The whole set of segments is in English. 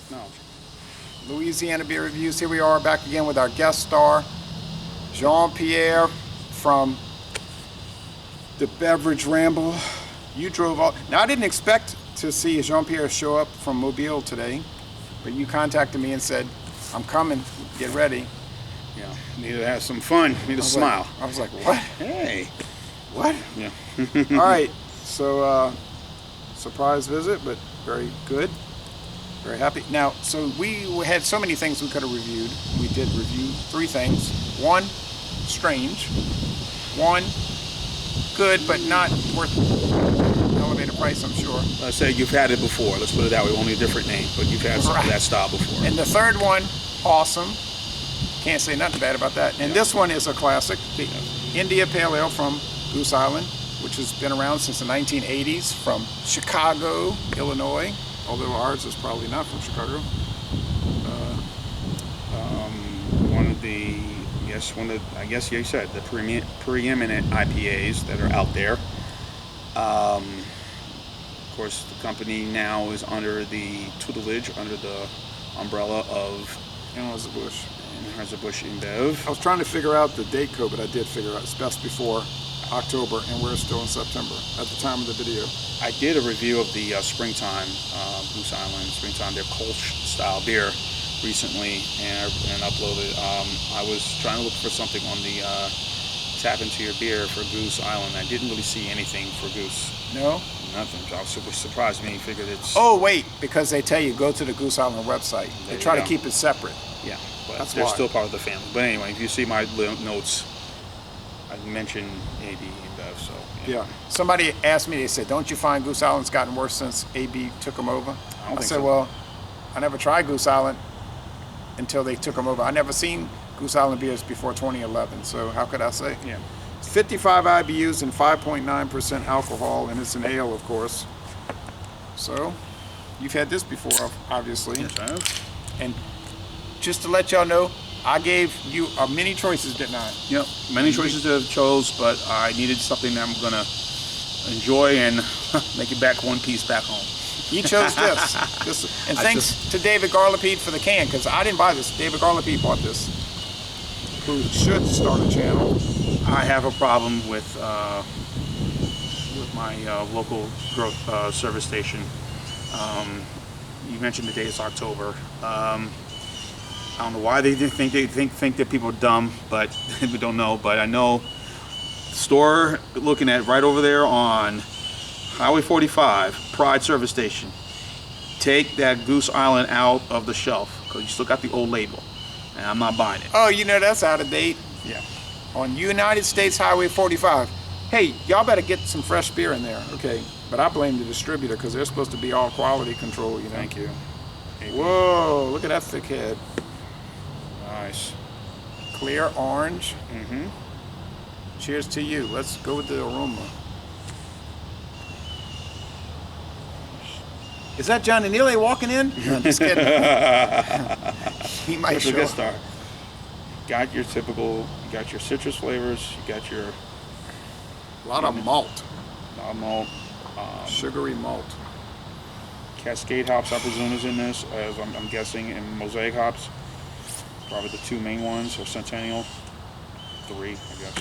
technology. Louisiana Beer Reviews. Here we are back again with our guest star, Jean-Pierre from the Beverage Ramble. You drove all. Now, I didn't expect to see Jean-Pierre show up from Mobile today, but you contacted me and said, I'm coming, get ready. Yeah, need to have some fun, need to smile. I was like, what? Hey. What? Yeah. All right, so surprise visit, but very good. Very happy. Now, so we had so many things we could have reviewed. We did review 3 things. 1, strange. 1, good, but not worth elevated price, I'm sure. I say you've had it before. Let's put it that way. Only a different name, but you've had some of that style before. And the third one, awesome. Can't say nothing bad about that. And this one is a classic, the India Pale Ale from Goose Island, which has been around since the 1980s, from Chicago, Illinois. Although ours is probably not from Chicago. I guess you said the preeminent IPAs that are out there. Of course, the company now is under the tutelage, under the umbrella of Anheuser-Busch. Anheuser-Busch InBev. I was trying to figure out the date code, but I did figure out it's best before October, and we're still in September at the time of the video. I did a review of the springtime Goose Island springtime, their Kolsch style beer recently, and uploaded. I was trying to look for something on the tap into your beer for Goose Island. I didn't really see anything for Goose. No? Nothing. I was super surprised. Me figured it's. Oh wait, because they tell you go to the Goose Island website. They try to keep it separate. Yeah, but That's they're why. still part of the family. But anyway, if you see my notes, I mentioned AB InBev, so. Yeah. Somebody asked me, they said, don't you find Goose Island's gotten worse since AB took them over? I said, well, I never tried Goose Island until they took them over. I never seen Goose Island beers before 2011, so how could I say? Yeah. It's 55 IBUs and 5.9% alcohol, and it's an ale, of course. So, you've had this before, obviously. Yes, I have. And just to let y'all know, I gave you many choices, didn't I? Yep, many choices to chose, but I needed something that I'm gonna enjoy and make it back one piece back home. He chose this. And thanks to David Garlapede for the can, because I didn't buy this. David Garlapede bought this, who should start a channel. I have a problem with my local growth service station. You mentioned the date is October. I don't know why they think that people are dumb, but we don't know. But I know the store looking at right over there on Highway 45, Pride Service Station. Take that Goose Island out of the shelf because you still got the old label, and I'm not buying it. Oh, you know that's out of date. Yeah. On United States Highway 45. Hey, y'all better get some fresh beer in there, okay? But I blame the distributor because they're supposed to be all quality control, you know. Thank you. Whoa! Look at that thick head. Nice. Clear orange. Mm-hmm. Cheers to you. Let's go with the aroma. Is that Johnny Neely walking in? No, just kidding. He might That's a show good up. start. Got your typical, you got your citrus flavors, you got your A lot of malt. malt, Sugary malt. Cascade hops, I presume, is in this, as I'm guessing, and Mosaic hops. Probably the 2 main ones, or Centennial. 3, I guess.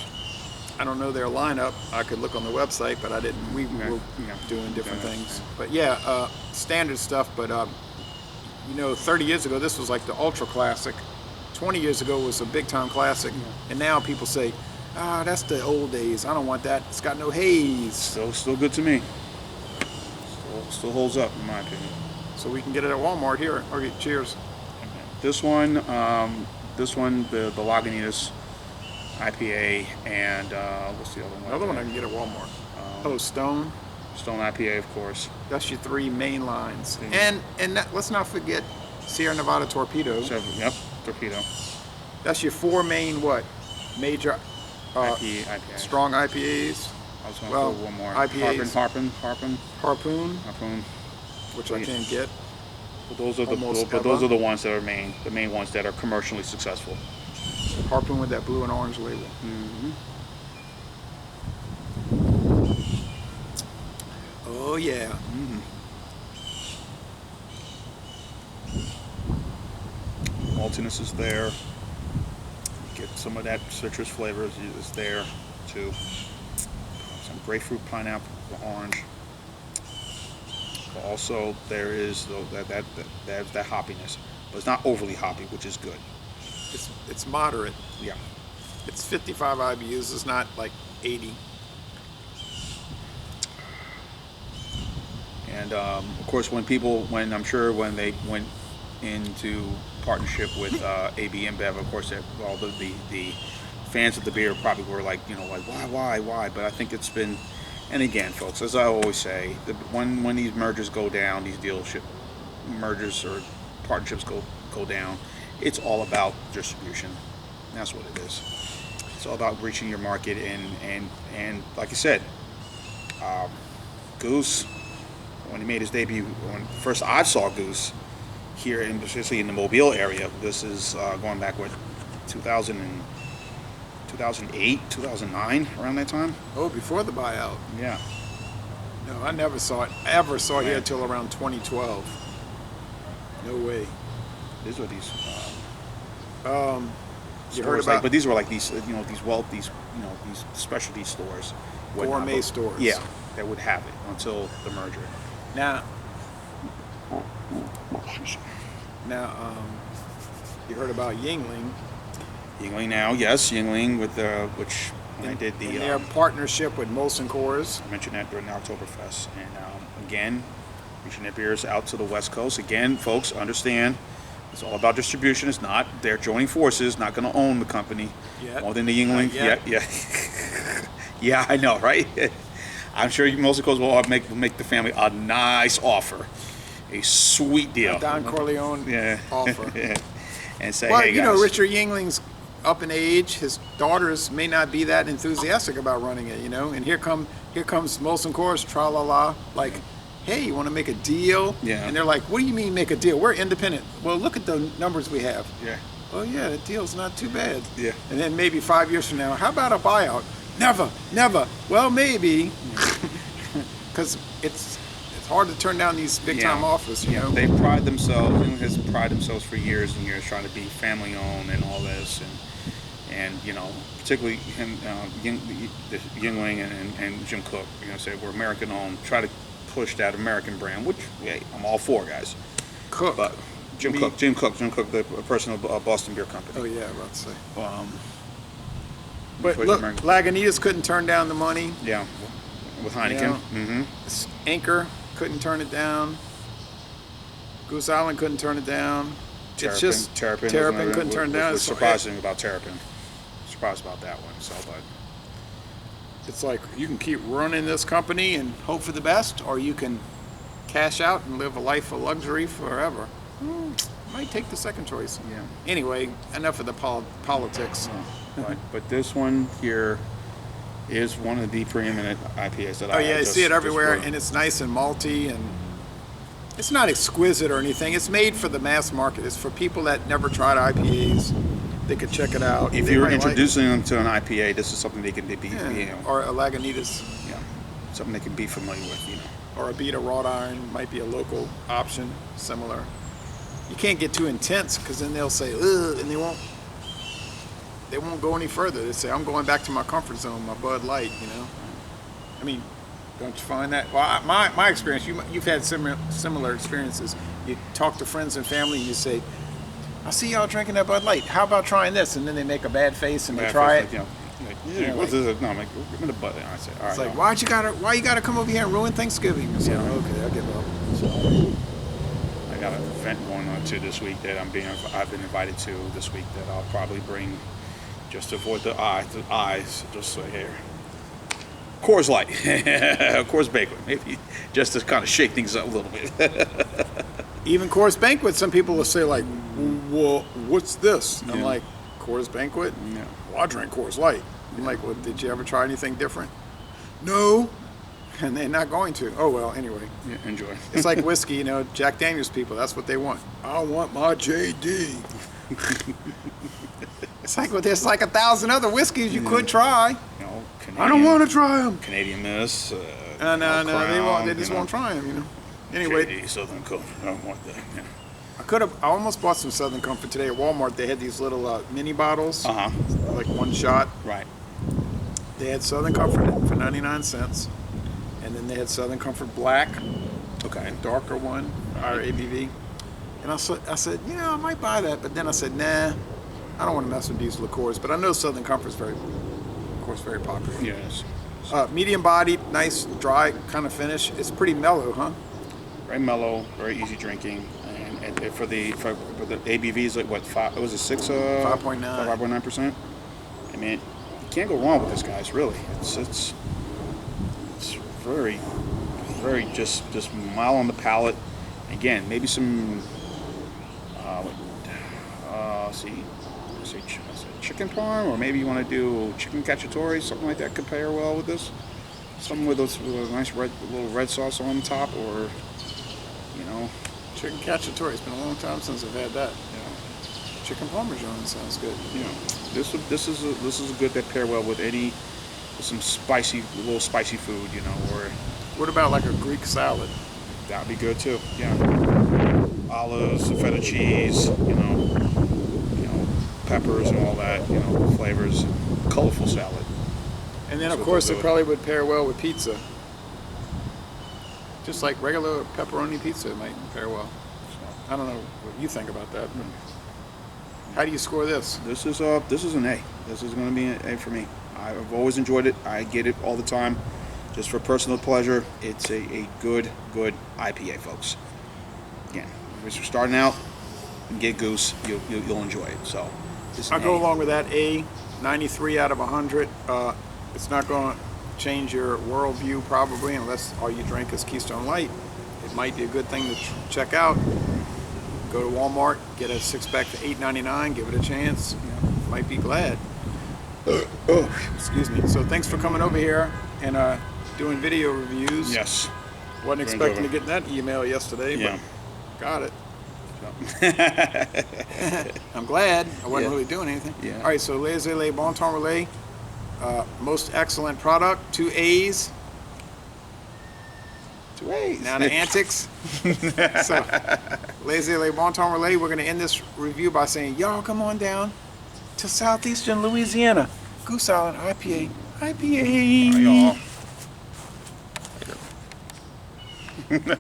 I don't know their lineup. I could look on the website, but I didn't. We were doing different things. But yeah, standard stuff. But you know, 30 years ago, this was like the ultra classic. 20 years ago was a big time classic, and now people say, that's the old days. I don't want that. It's got no haze. Still good to me. Still holds up, in my opinion. So we can get it at Walmart here. Okay, cheers. This one, the Lagunitas IPA, and what's the other one? Another one I can get at Walmart. Stone. Stone IPA, of course. That's your 3 main lines. And let's not forget Sierra Nevada Torpedo. Yep, Torpedo. That's your 4 main major IPA. strong IPAs. I was going to put one more. IPAs. Harpoon. Which I can't get. But those are the ones that are the main ones that are commercially successful. Harpoon with that blue and orange label. Mm-hmm. Oh yeah. Mm-hmm. maltiness is there. Get some of that citrus flavor is there too. Some grapefruit, pineapple, orange. But also there is that hoppiness, but it's not overly hoppy, which is good. It's moderate. Yeah. It's 55 IBUs. It's not like 80. And of course, when they went into partnership with AB InBev, of course, all the fans of the beer probably were like, why? But I think it's been, and again, folks, as I always say, when these mergers go down, these dealership mergers or partnerships go down, it's all about distribution. That's what it is. It's all about reaching your market, and like I said, Goose, when he made his debut, when first I saw Goose here, especially in the Mobile area, this is going back with 2008, 2009, around that time. Oh, before the buyout. Yeah. No, I never saw it here until around 2012. No way. These are these. You heard about? But these were like these specialty stores, Gourmet stores. Yeah, that would have it until the merger. Now, you heard about Yuengling? Yuengling now, yes, Yuengling with which when I did the their partnership with Molson Coors. I mentioned that during the Oktoberfest, and again, reaching their beers out to the West Coast. Again, folks, understand. It's all about distribution. It's not, they're joining forces, not going to own the company. More than the Yuengling. Yeah. Yeah, I know, right? I'm sure Molson Coors will make the family a nice offer. A sweet deal. A Don Corleone offer. Yeah. And say, well, hey, guys. Richard Yuengling's up in age. His daughters may not be that enthusiastic about running it, And here comes Molson Coors, tra-la-la, like, hey, you want to make a deal? Yeah. And they're like, what do you mean make a deal? We're independent. Well, look at the numbers we have. Yeah. Oh, yeah, the deal's not too bad. Yeah. And then maybe 5 years from now, how about a buyout? Never. Well, maybe. Because it's hard to turn down these big-time offers, you know? They pride themselves, has prided themselves for years and years trying to be family-owned and all this. And particularly him, Yuengling and Jim Cook, say we're American-owned, try to push that American brand, which I'm all for, guys. Cook. But Jim Cook, the person of Boston Beer Company. Oh yeah, I was about to say. But look, Lagunitas couldn't turn down the money. Yeah, with Heineken. Anchor couldn't turn it down. Goose Island couldn't turn it down. Terrapin couldn't turn it down. What's surprising about Terrapin? Surprised about that one. So, but it's like you can keep running this company and hope for the best, or you can cash out and live a life of luxury forever. Might take the second choice. Yeah. Anyway, enough of the politics. But this one here is one of the preeminent IPAs that I see it everywhere, and it's nice and malty, and it's not exquisite or anything. It's made for the mass market. It's for people that never tried IPAs. They could check it out. If you're introducing them to an IPA, this is something they can be, or a Lagunitas. Yeah, something they can be familiar with, Or a Beta Wrought Iron might be a local option, similar. You can't get too intense because then they'll say, ugh, and they won't go any further. They say, I'm going back to my comfort zone, my Bud Light, I mean, don't you find that? Well, my experience, you've had similar experiences. You talk to friends and family and you say, I see y'all drinking that Bud Light. How about trying this? And then they make a bad face and they try it. What's this? No, I'm like, give me the Bud Light. I say, all right. It's like, why you gotta come over here and ruin Thanksgiving? So, okay, I'll give up. So, I got an event going on too this week that I've been invited to this week that I'll probably bring just to avoid the eyes. Just say here, Coors Light, Coors Banquet, maybe just to kind of shake things up a little bit. Even Coors Banquet, some people will say like, well, what's this? I'm like, Coors Banquet? Yeah. Well, I drink Coors Light. I'm like, well, did you ever try anything different? No. And they're not going to. Oh, well, anyway. Yeah, enjoy. It's like whiskey, Jack Daniels people, that's what they want. I want my JD. It's like, well, there's like 1,000 other whiskeys you could try. I don't want to try them. Canadian Miss. No, they just won't try them, Anyway. JD, Southern Comfort. I don't want that. I almost bought some Southern Comfort today at Walmart. They had these little mini bottles, Uh-huh. like one shot. Right. They had Southern Comfort for 99 cents. And then they had Southern Comfort Black, Okay. darker one, higher ABV. And I said, you know, I might buy that. But then I said, nah, I don't want to mess with these liqueurs. But I know Southern Comfort's very popular. Yes. Medium bodied, nice, dry kind of finish. It's pretty mellow, huh? Very mellow, very easy drinking, and for the ABVs, like what, five? It was a 5.9. 5.9%. I mean, you can't go wrong with this, guys. Really, it's very just mild on the palate. Again, maybe some chicken parm, or maybe you want to do chicken cacciatore, something like that could pair well with this. Something with a nice little red sauce on top, or you know, Chicken cacciatore. It's been a long time since I've had that. Chicken parmesan sounds good. you know, this is a good that pair well with some little spicy food, you know, or What about like a Greek salad? that'd be good too. Yeah, olives, feta cheese, you know, peppers and all that, you know, flavors, colorful salad. And then That's of what course they'll it do. probably would pair well with pizza. Just like regular pepperoni pizza it might pair well. I don't know what you think about that, but how do you score this? This is an A. This is going to be an A for me. I've always enjoyed it. I get it all the time, just for personal pleasure. It's a good IPA, folks. Again, if you're starting out, and get Goose, you'll enjoy it. So, this is I'll an go A. along with that. 93 out of 100. It's not going to change your worldview probably unless all you drink is Keystone Light. It might be a good thing to check out. Go to Walmart, get a 6-pack for $8.99, give it a chance. You know, might be glad. Excuse me. So thanks for coming over here and doing video reviews. Yes. Wasn't expecting to get that email yesterday, Yeah. but got it. I'm glad. I wasn't Yeah. really doing anything. Yeah. All right, so Les Les Bon Temps Relais, most excellent product, 2 A's. 2 A's. Now the antics. So, Les Les Bon Temps Relais, we're going to end this review by saying, y'all come on down to southeastern Louisiana. Goose Island IPA. IPA. All right, y'all.